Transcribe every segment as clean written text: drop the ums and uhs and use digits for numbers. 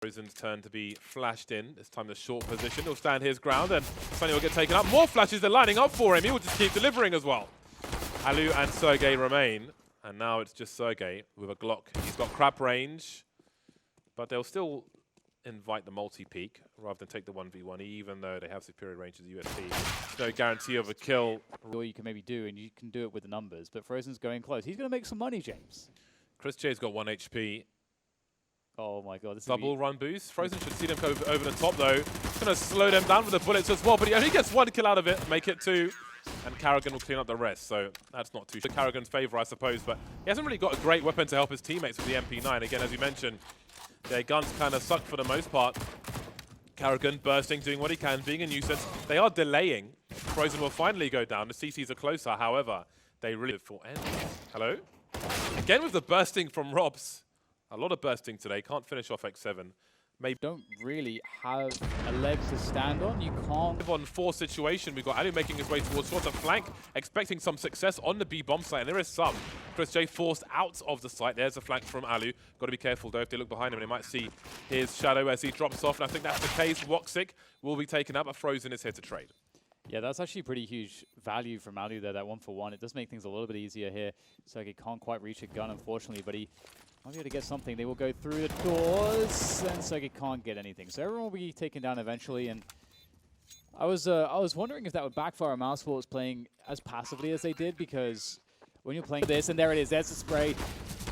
Frozen's turn to be flashed in. This time the short position. He'll stand his ground and Sunny will get taken up. More flashes are lining up for him. He will just keep delivering as well. Alu and Sergey remain. And now it's just Sergey with a Glock. He's got crap range. But they'll still invite the multi-peek rather than take the 1v1, even though they have superior range as USP. No guarantee of a kill. All you can maybe do, and you can do it with the numbers, but Frozen's going close. He's going to make some money, James. Chris J's got 1 HP. Oh my god, this Double run boost. Frozen should see them go over the top though. It's going to slow them down with the bullets as well, but he only gets 1 kill out of it, make it 2. And Karrigan will clean up the rest, so that's not too Karrigan's favor, I suppose, but he hasn't really got a great weapon to help his teammates with the MP9. Again, as you mentioned, their guns kind of suck for the most part. Karrigan bursting, doing what he can, being a nuisance. They are delaying. Frozen will finally go down. The CCs are closer, however, they really for end. Hello? Again with the bursting from Robs. A lot of bursting today. Can't finish off X7. Maybe don't really have a leg to stand on. You can't. On 4 situation, we've got Alu making his way towards short of flank, expecting some success on the B bomb site, and there is some. Chris J forced out of the site. There's a flank from Alu. Got to be careful though. If they look behind him, they might see his shadow as he drops off. And I think that's the case. Woxic will be taken up, but Frozen is here to trade. Yeah, that's actually pretty huge value from Alu there, that 1-for-1. It does make things a little bit easier here. Sergey can't quite reach a gun, unfortunately, but he might be able to get something. They will go through the doors, and Sergey can't get anything. So everyone will be taken down eventually, and I was wondering if that would backfire on Mousesports playing as passively as they did, because when you're playing this, and there it is, there's the spray.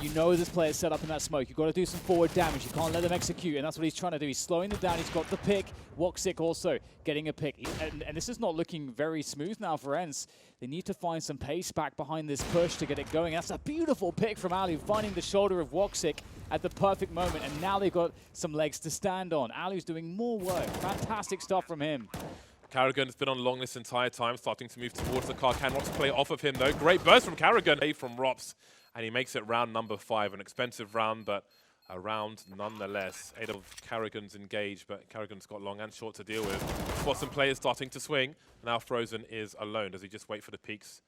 You know this player's set up in that smoke. You've got to do some forward damage. You can't let them execute, and that's what he's trying to do. He's slowing them down. He's got the pick. Woxic also getting a pick. And this is not looking very smooth now for ENCE. They need to find some pace back behind this push to get it going. That's a beautiful pick from Alu, finding the shoulder of Woxic at the perfect moment, and now they've got some legs to stand on. Alu's doing more work. Fantastic stuff from him. Karrigan's been on long this entire time, starting to move towards the car. Can Rops play off of him, though? Great burst from Karrigan. A from Rops, and he makes it round number 5. An expensive round, but a round nonetheless. 8 of Karrigan's engaged, but Karrigan's got long and short to deal with. Got some players starting to swing. Now Frozen is alone. Does he just wait for the peaks?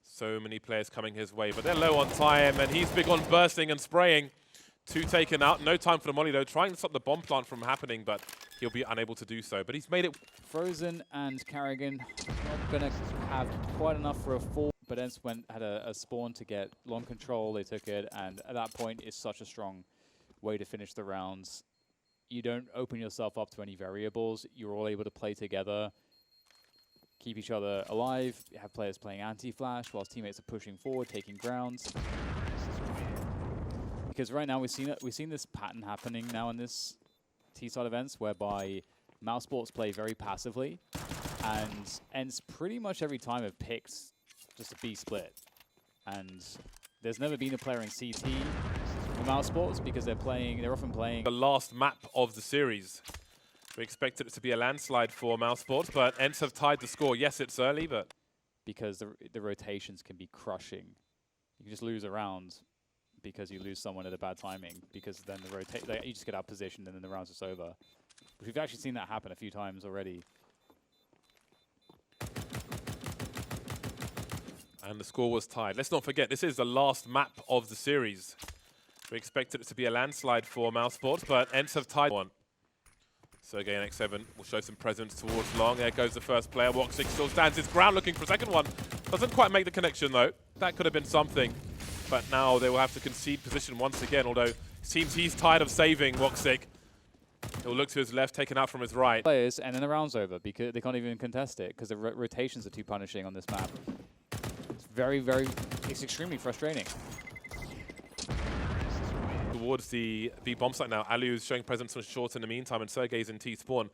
So many players coming his way, but they're low on time, and he's big on bursting and spraying. 2 taken out. No time for the molly, though. Trying to stop the bomb plant from happening, but he'll be unable to do so. But he's made it. Frozen and Karrigan not going to have quite enough for a 4. But ENCE had a spawn to get long control. They took it, and at that point, it's such a strong way to finish the rounds. You don't open yourself up to any variables. You're all able to play together, keep each other alive. You have players playing anti-flash whilst teammates are pushing forward, taking grounds. Because right now we've seen this pattern happening now in this T-side events, whereby Mousesports play very passively, and ENCE pretty much every time have picked just a B split. And there's never been a player in CT for Mousesports because they're often playing the last map of the series. We expected it to be a landslide for Mousesports, but ENCE have tied the score. Yes, it's early, but because the rotations can be crushing. You can just lose a round because you lose someone at a bad timing, because then you just get out positioned and then the round's just over. We've actually seen that happen a few times already. And the score was tied. Let's not forget, this is the last map of the series. We expected it to be a landslide for Mousesports, but ENCE have tied one. Sergey in X7 will show some presence towards long. There goes the first player. Woxic still stands his ground, looking for a second one. Doesn't quite make the connection, though. That could have been something. But now they will have to concede position once again, although it seems he's tired of saving Woxic. He'll look to his left, taken out from his right. Players, and then the round's over because they can't even contest it because the rotations are too punishing on this map. It's extremely frustrating. Towards the B bomb site now, Alu is showing presence on short in the meantime, and Sergey's in T spawn.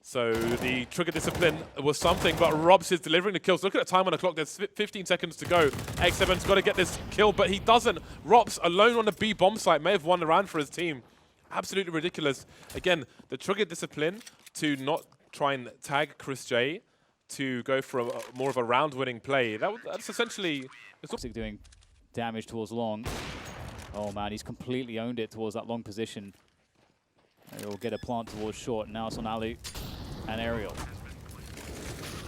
So the trigger discipline was something, but Robs is delivering the kills. Look at the time on the clock. There's 15 seconds to go. X7's got to get this kill, but he doesn't. Robs alone on the B bomb site may have won the round for his team. Absolutely ridiculous. Again, the trigger discipline to not try and tag Chris J, to go for more of a round-winning play. That's essentially... Doing damage towards long. Oh man, he's completely owned it towards that long position. He'll get a plant towards short. Now it's on Alu and Aerial.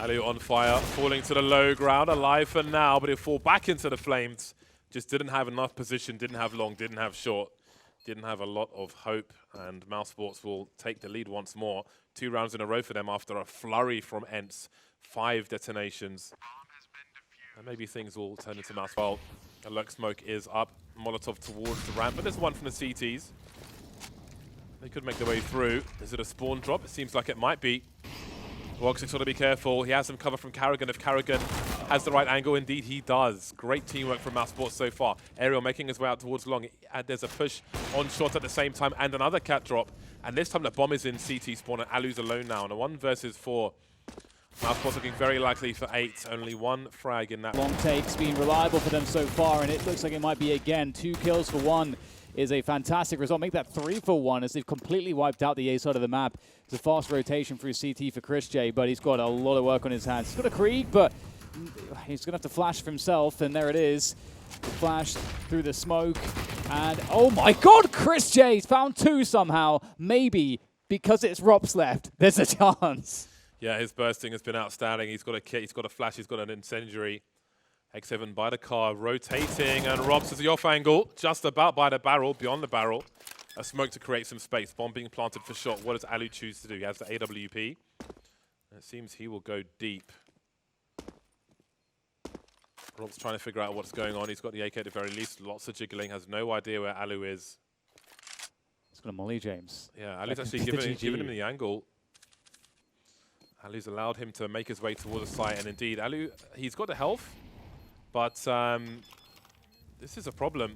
Alu on fire, falling to the low ground, alive for now, but he'll fall back into the flames. Just didn't have enough position, didn't have long, didn't have short didn't have a lot of hope, and Mousesports will take the lead once more. 2 rounds in a row for them after a flurry from ENCE. 5 detonations. And maybe things will turn into Mouse. Well, Alert Smoke is up. Molotov towards the ramp, but there's one from the CTs. They could make their way through. Is it a spawn drop? It seems like it might be. Woxic's got to be careful. He has some cover from Karrigan. If Karrigan has the right angle, indeed he does. Great teamwork from Mousesports so far. Aerial making his way out towards long. And there's a push on shot at the same time and another cat drop. And this time the bomb is in CT spawn and Alu's alone now. And a 1 versus 4. Mousesports looking very likely for 8. Only 1 frag in that. Long take's been reliable for them so far, and it looks like it might be again. 2 kills for 1 is a fantastic result. Make that 3 for 1 as they've completely wiped out the A side of the map. It's a fast rotation through CT for Chris J, but he's got a lot of work on his hands. He's got a Krieg, but he's going to have to flash for himself, and there it is. Flash through the smoke, and oh my god, Chris J's found 2 somehow. Maybe because it's Rops left, there's a chance. Yeah, his bursting has been outstanding. He's got a kit, he's got a flash, he's got an incendiary. X7 by the car, rotating, and Robs is the off angle, just about by the barrel, beyond the barrel. A smoke to create some space. Bomb being planted for shot. What does Alu choose to do? He has the AWP. It seems he will go deep. Rob's trying to figure out what's going on. He's got the AK at the very least. Lots of jiggling. Has no idea where Alu is. He's got a molly, James. Yeah, Alu's actually given him the angle. Alu's allowed him to make his way towards the site. And indeed, Alu, he's got the health. But this is a problem.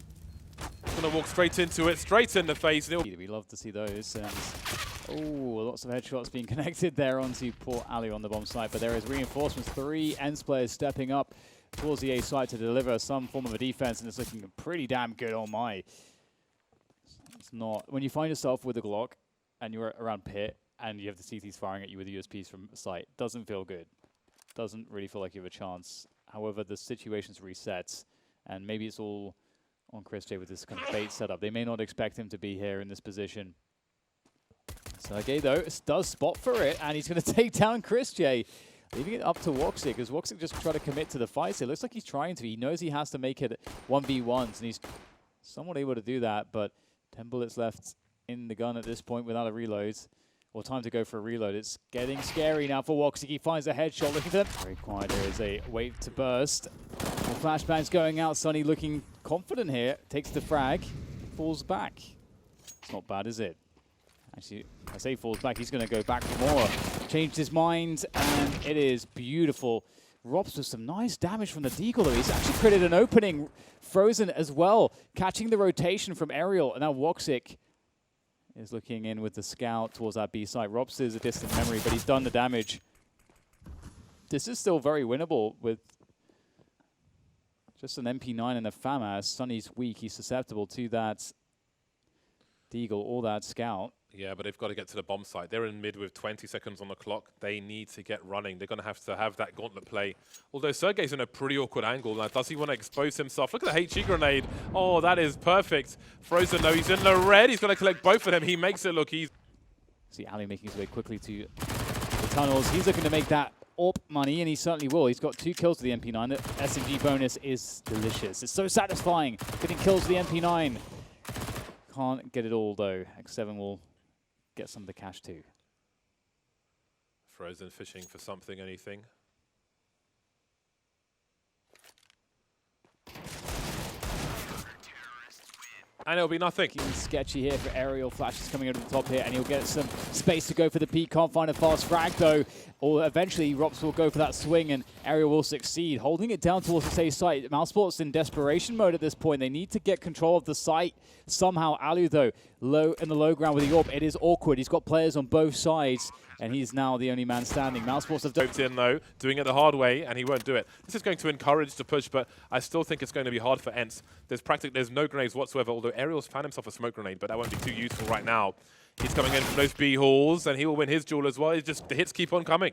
He's going to walk straight into it, straight in the face. We love to see those. Oh, lots of headshots being connected there onto poor Ali on the bomb site. But there is reinforcements. 3 ENCE players stepping up towards the A site to deliver some form of a defense. And it's looking pretty damn good, oh my. It's not. When you find yourself with a Glock and you're around pit and you have the CTs firing at you with the USPs from site, doesn't feel good. Doesn't really feel like you have a chance. However, the situation's reset, and maybe it's all on Chris J with this kind of bait setup. They may not expect him to be here in this position. Sergey, though, does spot for it, and he's going to take down Chris J, leaving it up to Woxic, because Woxic just try to commit to the fight. It looks like he's trying to. He knows he has to make it 1v1s, and he's somewhat able to do that, but 10 bullets left in the gun at this point without a reload. Or time to go for a reload. It's getting scary now for Woxic. He finds a headshot. Looking for them. Very quiet. There is a wait to burst. More flashbangs going out. Sonny looking confident here. Takes the frag. Falls back. It's not bad, is it? Actually, I say falls back. He's going to go back for more. Changed his mind, and it is beautiful. Robs with some nice damage from the deagle, though. He's actually created an opening. Frozen as well. Catching the rotation from Aerial. And now Woxic is looking in with the scout towards that B site. Robs is a distant memory, but he's done the damage. This is still very winnable with just an MP9 and a FAMAS. Sonny's weak. He's susceptible to that deagle or that scout. Yeah, but they've got to get to the bomb site. They're in mid with 20 seconds on the clock. They need to get running. They're going to have that gauntlet play. Although Sergey's in a pretty awkward angle. Now, does he want to expose himself? Look at the HE grenade. Oh, that is perfect. Frozen, though, he's in the red. He's going to collect both of them. He makes it look easy. See Ali making his way quickly to the tunnels. He's looking to make that AWP money, and he certainly will. He's got 2 kills to the MP9. The SMG bonus is delicious. It's so satisfying getting kills to the MP9. Can't get it all, though. X7 will get some of the cash too. Frozen fishing for something, anything. And it'll be nothing. Sketchy here for Aerial. Flashes coming over the top here, and he'll get some space to go for the peak. Can't find a fast frag, though. Or eventually, Rops will go for that swing, and Aerial will succeed. Holding it down towards the safe site. Mousesports in desperation mode at this point. They need to get control of the site somehow. Alu, though, low in the low ground with the AWP. It is awkward. He's got players on both sides, and he's now the only man standing. Mousesports have doped in, though, doing it the hard way, and he won't do it. This is going to encourage the push, but I still think it's going to be hard for ENCE. There's no grenades whatsoever, although Aerial's found himself a smoke grenade, but that won't be too useful right now. He's coming in from those B halls, and he will win his duel as well. The hits keep on coming.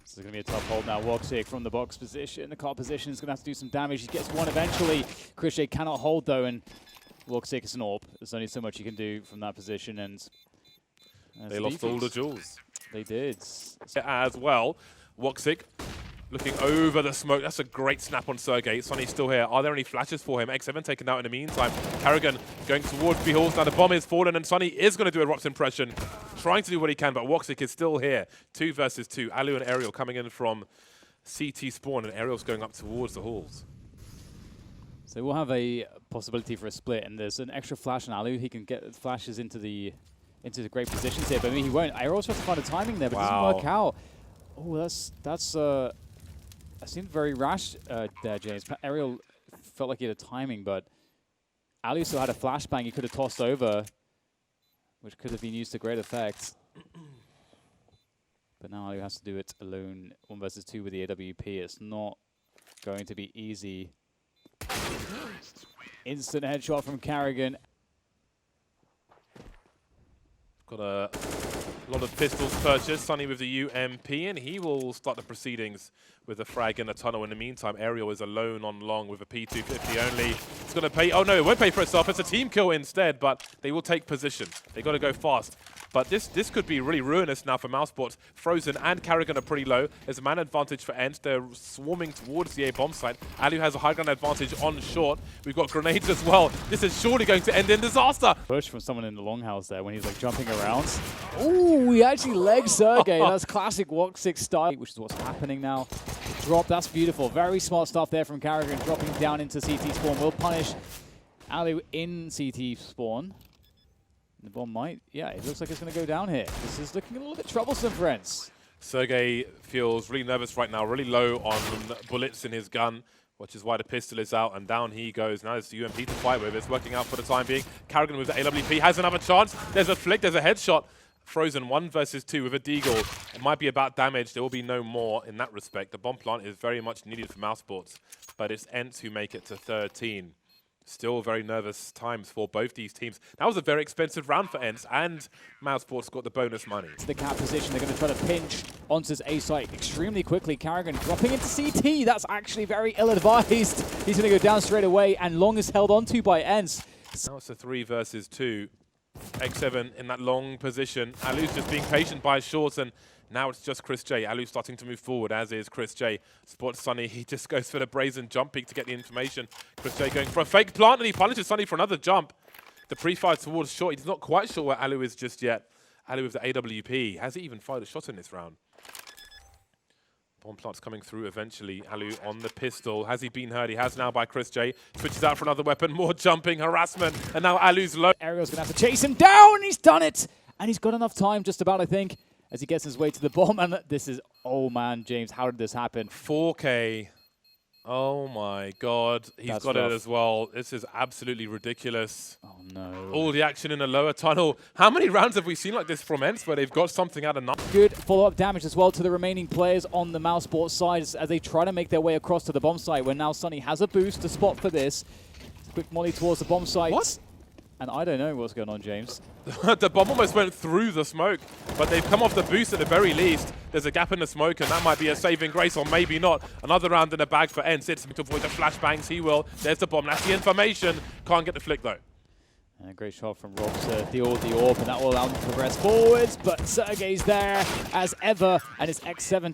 This is going to be a tough hold now. Woxic from the box position. The car position is going to have to do some damage. He gets one eventually. Chris J cannot hold, though, and Woxic is an AWP. There's only so much you can do from that position, and they lost all the jewels. They did. As well, Woxic Looking over the smoke. That's a great snap on Sergey. Sonny's still here. Are there any flashes for him? X7 taken out in the meantime. Karrigan going towards Beholds. Now the bomb is fallen, and Sonny is going to do a Rops impression. Trying to do what he can, but Woxic is still here. 2 versus 2. Alu and Ariel coming in from CT spawn, and Ariel's going up towards the halls. So we'll have a possibility for a split, and there's an extra flash on Alu. He can get flashes into the great positions here, but maybe he won't. Ariel's trying to find a timing there, but it doesn't work out. Oh, that seemed very rash there, James. Ariel felt like he had a timing, but Alu still had a flashbang he could have tossed over, which could have been used to great effect. But now Alu has to do it alone, 1 versus 2 with the AWP. It's not going to be easy. Instant headshot from Karrigan. Got a lot of pistols purchased. Sonny with the UMP, and he will start the proceedings with a frag in the tunnel. In the meantime, Ariel is alone on long with a P250 only. It's going to pay. Oh no, it won't pay for itself. It's a team kill instead, but they will take position. They got to go fast. But this could be really ruinous now for Mousesports. Frozen and Karrigan are pretty low. There's a man advantage for ENCE. They're swarming towards the A bomb site. Alu has a high ground advantage on short. We've got grenades as well. This is surely going to end in disaster. Push from someone in the longhouse there when he's like jumping around. Ooh, he actually legged Sergey. That's classic Woxic style, which is what's happening now. Drop, that's beautiful. Very smart stuff there from Karrigan, dropping down into CT spawn. Will punish Alu in CT spawn. The bomb might, yeah, it looks like it's going to go down here. This is looking a little bit troublesome, friends. Sergey feels really nervous right now, really low on bullets in his gun, which is why the pistol is out, and down he goes. Now it's the UMP to fight with. It's working out for the time being. Karrigan with the AWP has another chance. There's a flick, there's a headshot. Frozen 1 versus 2 with a deagle. It might be about damage. There will be no more in that respect. The bomb plant is very much needed for Mousesports, but it's ENCE who make it to 13. Still very nervous times for both these teams. That was a very expensive round for ENCE, and Mousesports got the bonus money. To the cap position, they're going to try to pinch onto his A site extremely quickly. Karrigan dropping into CT. That's actually very ill-advised. He's going to go down straight away, and long is held onto by ENCE. Now it's a 3 versus 2. X7 in that long position. Alu's just being patient by shorts, and now it's just Chris J. Alu starting to move forward, as is Chris J. Spots Sonny. He just goes for the brazen jump peek to get the information. Chris J going for a fake plant, and he punishes Sonny for another jump. The pre-fire towards short. He's not quite sure where Alu is just yet. Alu with the AWP. Has he even fired a shot in this round? Bomb plant's coming through eventually. Alu on the pistol. Has he been hurt? He has now by Chris J. Switches out for another weapon. More jumping, harassment. And now Alu's low. Ariel's going to have to chase him down. He's done it. And he's got enough time just about, I think, as he gets his way to the bomb. And this is, oh man, James, how did this happen? 4K. Oh my God. He's got it as well. This is absolutely ridiculous. Oh no. All the action in the lower tunnel. How many rounds have we seen like this from ENCE where they've got something out of nothing? Good follow-up damage as well to the remaining players on the Mousesports side as they try to make their way across to the bomb site, where now Sonny has a boost to spot for this. Quick molly towards the bomb site. What? And I don't know what's going on, James. The bomb almost went through the smoke, but they've come off the boost at the very least. There's a gap in the smoke, and that might be a saving grace, or maybe not. Another round in the bag for ENCE. It's to avoid the flashbangs. He will. There's the bomb. That's the information. Can't get the flick, though. And a great shot from Rob to deal the orb, and that will allow him to progress forwards. But Sergey's there as ever, and it's X7.